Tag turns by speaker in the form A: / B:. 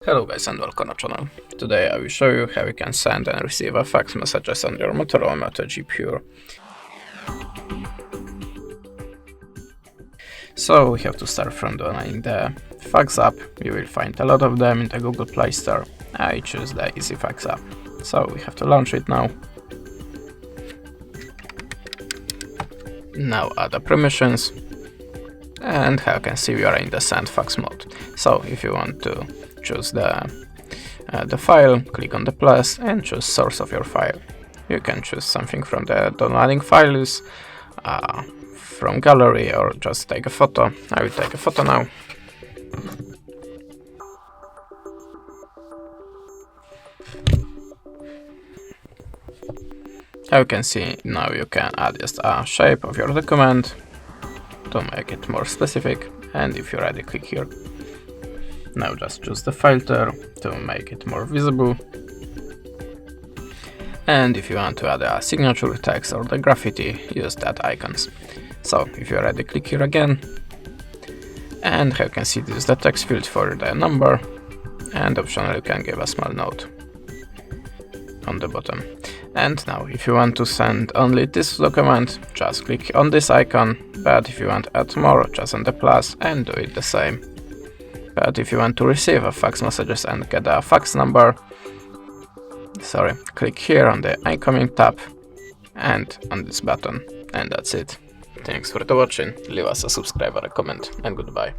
A: Hello guys and welcome to the channel. Today I will show you how you can send and receive a fax messages on your MOTOROLA Moto G Pure. So we have to start from downloading the fax app. You will find a lot of them in the Google Play Store. I choose the Easy Fax app. So we have to launch it now. Now add the permissions. And how you can see we are in the send fax mode. So if you want to choose the file, click on the plus and choose source of your file. You can choose something from the downloading files, from gallery, or just take a photo. I will take a photo now. As you can see, now you can add just a shape of your document to make it more specific, and if you're ready, click here. Now just choose the filter to make it more visible, and if you want to add a signature text or the graffiti, use that icons. So if you're ready, click here again, and you can see this is the text field for the number, and optionally you can give a small note on the bottom. And now if you want to send only this document, just click on this icon, but if you want to add more, just on the plus and do it the same. But if you want to receive a fax messages and get a fax number, click here on the incoming tab and on this button, and that's it. Thanks for watching, leave us a subscribe or a comment, and goodbye.